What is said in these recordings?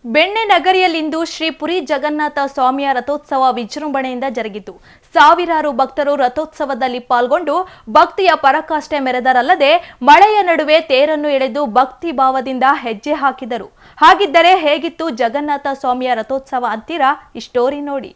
ಬೆಣ್ಣೆ ನಗರಿಯಲ್ಲಿಂದು ಶ್ರೀ ಪುರಿ ಜಗನ್ನಾಥ ಸ್ವಾಮಿಯ ರಥೋತ್ಸವ ವಿಜೃಂಭಣೆಯಿಂದ ಜರುಗಿತು. ಸಾವಿರಾರು ಭಕ್ತರು ರಥೋತ್ಸವದಲ್ಲಿ ಪಾಲ್ಗೊಂಡು ಭಕ್ತಿಯ ಪರಾಕಾಷ್ಠೆ ಮೆರೆದರಲ್ಲದೆ ಮಳೆಯ ನಡುವೆ ತೇರನ್ನು ಎಳೆದು ಭಕ್ತಿ ಭಾವದಿಂದ ಹೆಜ್ಜೆ ಹಾಕಿದರು. ಹಾಗಿದ್ದರೆ ಹೇಗಿತ್ತು ಜಗನ್ನಾಥ ಸ್ವಾಮಿಯ ರಥೋತ್ಸವ ಅಂತೀರಾ? ಈ ಸ್ಟೋರಿ ನೋಡಿ.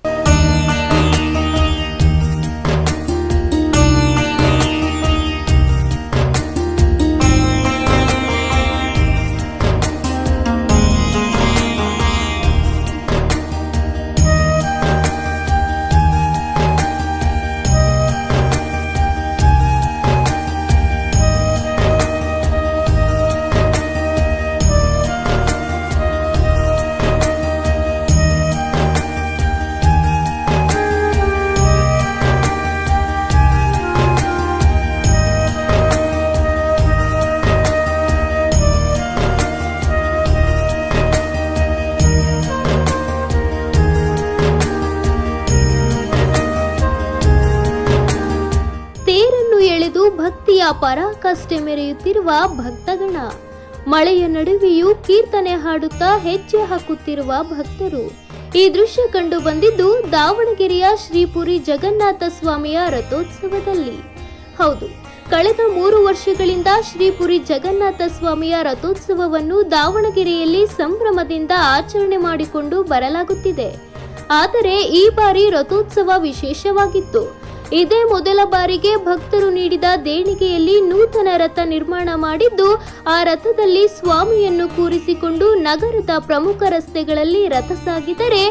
ಭಕ್ತಿಯ ಪರಾಕಾಷ್ಠೆ ಮೆರೆಯುತ್ತಿರುವ ಭಕ್ತಗಣ, ಮಳೆಯ ನಡುವೆಯೂ ಕೀರ್ತನೆ ಹಾಡುತ್ತಾ ಹೆಜ್ಜೆ ಹಾಕುತ್ತಿರುವ ಭಕ್ತರು. ಈ ದೃಶ್ಯ ಕಂಡು ಬಂದಿದ್ದು ದಾವಣಗೆರೆಯ ಶ್ರೀ ಪುರಿ ಜಗನ್ನಾಥ ಸ್ವಾಮಿಯ ರಥೋತ್ಸವದಲ್ಲಿ. ಹೌದು, ಕಳೆದ 3 ವರ್ಷಗಳಿಂದ ಶ್ರೀ ಪುರಿ ಜಗನ್ನಾಥ ಸ್ವಾಮಿಯ ರಥೋತ್ಸವವನ್ನು ದಾವಣಗೆರೆಯಲ್ಲಿ ಸಂಭ್ರಮದಿಂದ ಆಚರಣೆ ಮಾಡಿಕೊಂಡು ಬರಲಾಗುತ್ತಿದೆ. ಆದರೆ ಈ ಬಾರಿ ರಥೋತ್ಸವ ವಿಶೇಷವಾಗಿತ್ತು. ಇದೇ ಮೊದಲ ಬಾರಿಗೆ ಭಕ್ತರು ನೀಡಿದ ದೇಣಿಗೆಯಲ್ಲಿ ನೂತನ ರಥ ನಿರ್ಮಾಣ ಮಾಡಿದ್ದು, ಆ ರಥದಲ್ಲಿ ಸ್ವಾಮಿಯನ್ನು ಕೂರಿಸಿಕೊಂಡು ನಗರದ ಪ್ರಮುಖ ರಸ್ತೆಗಳಲ್ಲಿ ರಥ ಸಾಗಿದರೆ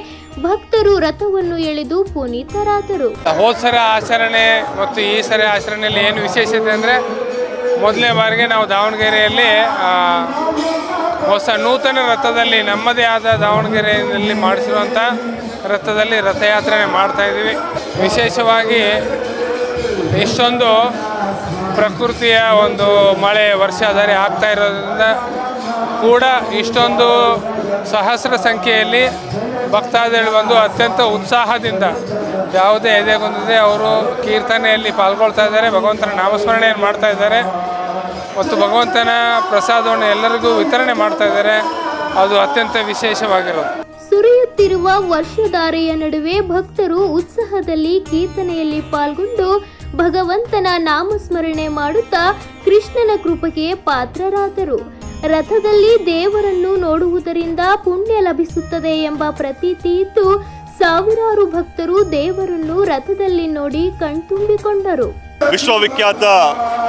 ಭಕ್ತರು ರಥವನ್ನು ಎಳೆದು ಪುನೀತರಾದರು. ಹೋದ ಸರಿ ಆಚರಣೆ ಮತ್ತು ಈ ಸರಿ ಆಚರಣೆಯಲ್ಲಿ ಏನು ವಿಶೇಷತೆ ಅಂದರೆ, ಮೊದಲನೇ ಬಾರಿಗೆ ನಾವು ದಾವಣಗೆರೆಯಲ್ಲಿ ಹೊಸ ನೂತನ ರಥದಲ್ಲಿ ನಮ್ಮದೇ ಆದ ದಾವಣಗೆರೆಯಲ್ಲಿ ಮಾಡಿಸಿರುವಂಥ ರಥದಲ್ಲಿ ರಥಯಾತ್ರೆ ಮಾಡ್ತಾ ಇದ್ದೀವಿ. ವಿಶೇಷವಾಗಿ ಇಷ್ಟೊಂದು ಪ್ರಕೃತಿಯ ಒಂದು ಮಳೆ ವರ್ಷಾಧಾರೆ ಆಗ್ತಾ ಇರೋದ್ರಿಂದ ಕೂಡ ಇಷ್ಟೊಂದು ಸಹಸ್ರ ಸಂಖ್ಯೆಯಲ್ಲಿ ಭಕ್ತಾದಿಗಳು ಬಂದು ಅತ್ಯಂತ ಉತ್ಸಾಹದಿಂದ ಯಾವುದೇ ಎದೆಗುಂದದೆ ಅವರು ಕೀರ್ತನೆಯಲ್ಲಿ ಪಾಲ್ಗೊಳ್ತಾ ಇದ್ದಾರೆ. ಭಗವಂತನ ನಾಮಸ್ಮರಣೆಯನ್ನು ಮಾಡ್ತಾ ಇದ್ದಾರೆ ಮತ್ತು ಭಗವಂತನ ಪ್ರಸಾದವನ್ನು ಎಲ್ಲರಿಗೂ ವಿತರಣೆ ಮಾಡ್ತಾ ಇದ್ದಾರೆ. ಅದು ಅತ್ಯಂತ ವಿಶೇಷವಾಗಿರೋದು. ಸುರಿಯುತ್ತಿರುವ ವರ್ಷಧಾರೆಯ ನಡುವೆ ಭಕ್ತರು ಉತ್ಸಾಹದಲ್ಲಿ ಕೀರ್ತನೆಯಲ್ಲಿ ಪಾಲ್ಗೊಂಡು ಭಗವಂತನ ನಾಮಸ್ಮರಣೆ ಮಾಡುತ್ತಾ ಕೃಷ್ಣನ ಕೃಪೆಗೆ ಪಾತ್ರರಾದರು. ರಥದಲ್ಲಿ ದೇವರನ್ನು ನೋಡುವುದರಿಂದ ಪುಣ್ಯ ಲಭಿಸುತ್ತದೆ ಎಂಬ ಪ್ರತೀತಿ ಇದ್ದು, ಸಾವಿರಾರು ಭಕ್ತರು ದೇವರನ್ನು ರಥದಲ್ಲಿ ನೋಡಿ ಕಣ್ತುಂಬಿಕೊಂಡರು. ವಿಶ್ವವಿಖ್ಯಾತ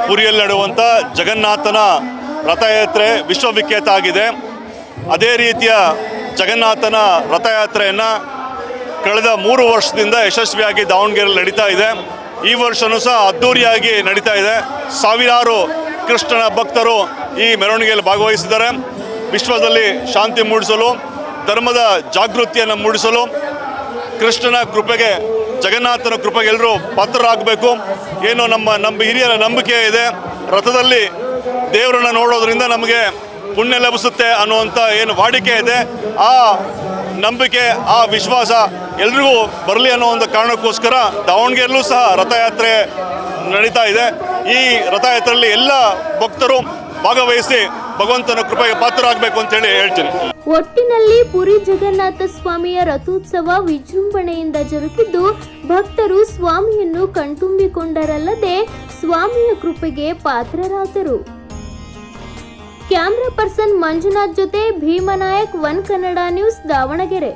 ಪುರಿಯಲ್ಲಿ ನಡೆಯುವಂಥ ಜಗನ್ನಾಥನ ರಥಯಾತ್ರೆ ವಿಶ್ವವಿಖ್ಯಾತ ಆಗಿದೆ. ಅದೇ ರೀತಿಯ ಜಗನ್ನಾಥನ ರಥಯಾತ್ರೆಯನ್ನು ಕಳೆದ 3 ವರ್ಷದಿಂದ ಯಶಸ್ವಿಯಾಗಿ ದಾವಣಗೆರೆಯಲ್ಲಿ ನಡೀತಾ ಇದೆ. ಈ ವರ್ಷವೂ ಸಹ ಅದ್ಧೂರಿಯಾಗಿ ನಡೀತಾ ಇದೆ. ಸಾವಿರಾರು ಕೃಷ್ಣನ ಭಕ್ತರು ಈ ಮೆರವಣಿಗೆಯಲ್ಲಿ ಭಾಗವಹಿಸಿದ್ದಾರೆ. ವಿಶ್ವದಲ್ಲಿ ಶಾಂತಿ ಮೂಡಿಸಲು, ಧರ್ಮದ ಜಾಗೃತಿಯನ್ನು ಮೂಡಿಸಲು, ಕೃಷ್ಣನ ಕೃಪೆಗೆ, ಜಗನ್ನಾಥನ ಕೃಪೆಗೆ ಎಲ್ಲರೂ ಪಾತ್ರರಾಗಬೇಕು. ಏನು ನಮ್ಮ ಹಿರಿಯರ ನಂಬಿಕೆ ಇದೆ, ರಥದಲ್ಲಿ ದೇವರನ್ನು ನೋಡೋದ್ರಿಂದ ನಮಗೆ ಪುಣ್ಯ ಲಭಿಸುತ್ತೆ ಅನ್ನುವಂಥ ಏನು ವಾಡಿಕೆ ಇದೆ, ಆ ನಂಬಿಕೆ, ಆ ವಿಶ್ವಾಸ ಎಲ್ರಿಗೂ ಬರಲಿ ಅನ್ನೋ ಒಂದು ಕಾರಣಕ್ಕೋಸ್ಕರ ದಾವಣಗೆರೆಯಲ್ಲೂ ಸಹ ರಥಯಾತ್ರೆ ನಡೀತಾ ಇದೆ. ಈ ರಥಯಾತ್ರೆಯಲ್ಲಿ ಎಲ್ಲ ಭಕ್ತರು ಭಾಗವಹಿಸಿ ಭಗವಂತನ ಕೃಪೆಗೆ ಪಾತ್ರರಾಗಬೇಕು ಅಂತೇಳಿ ಹೇಳ್ತೀನಿ. ಒಟ್ಟಿನಲ್ಲಿ ಪುರಿ ಜಗನ್ನಾಥ ಸ್ವಾಮಿಯ ರಥೋತ್ಸವ ವಿಜೃಂಭಣೆಯಿಂದ ಜರುಗಿದ್ದು, ಭಕ್ತರು ಸ್ವಾಮಿಯನ್ನು ಕಣ್ತುಂಬಿಕೊಂಡರಲ್ಲದೆ ಸ್ವಾಮಿಯ ಕೃಪೆಗೆ ಪಾತ್ರರಾದರು. ಕ್ಯಾಮ್ರಾ ಪರ್ಸನ್ ಮಂಜುನಾಥ್ ಜೊತೆ ಭೀಮನಾಯಕ್, ಒನ್ ಕನ್ನಡ ನ್ಯೂಸ್, ದಾವಣಗೆರೆ.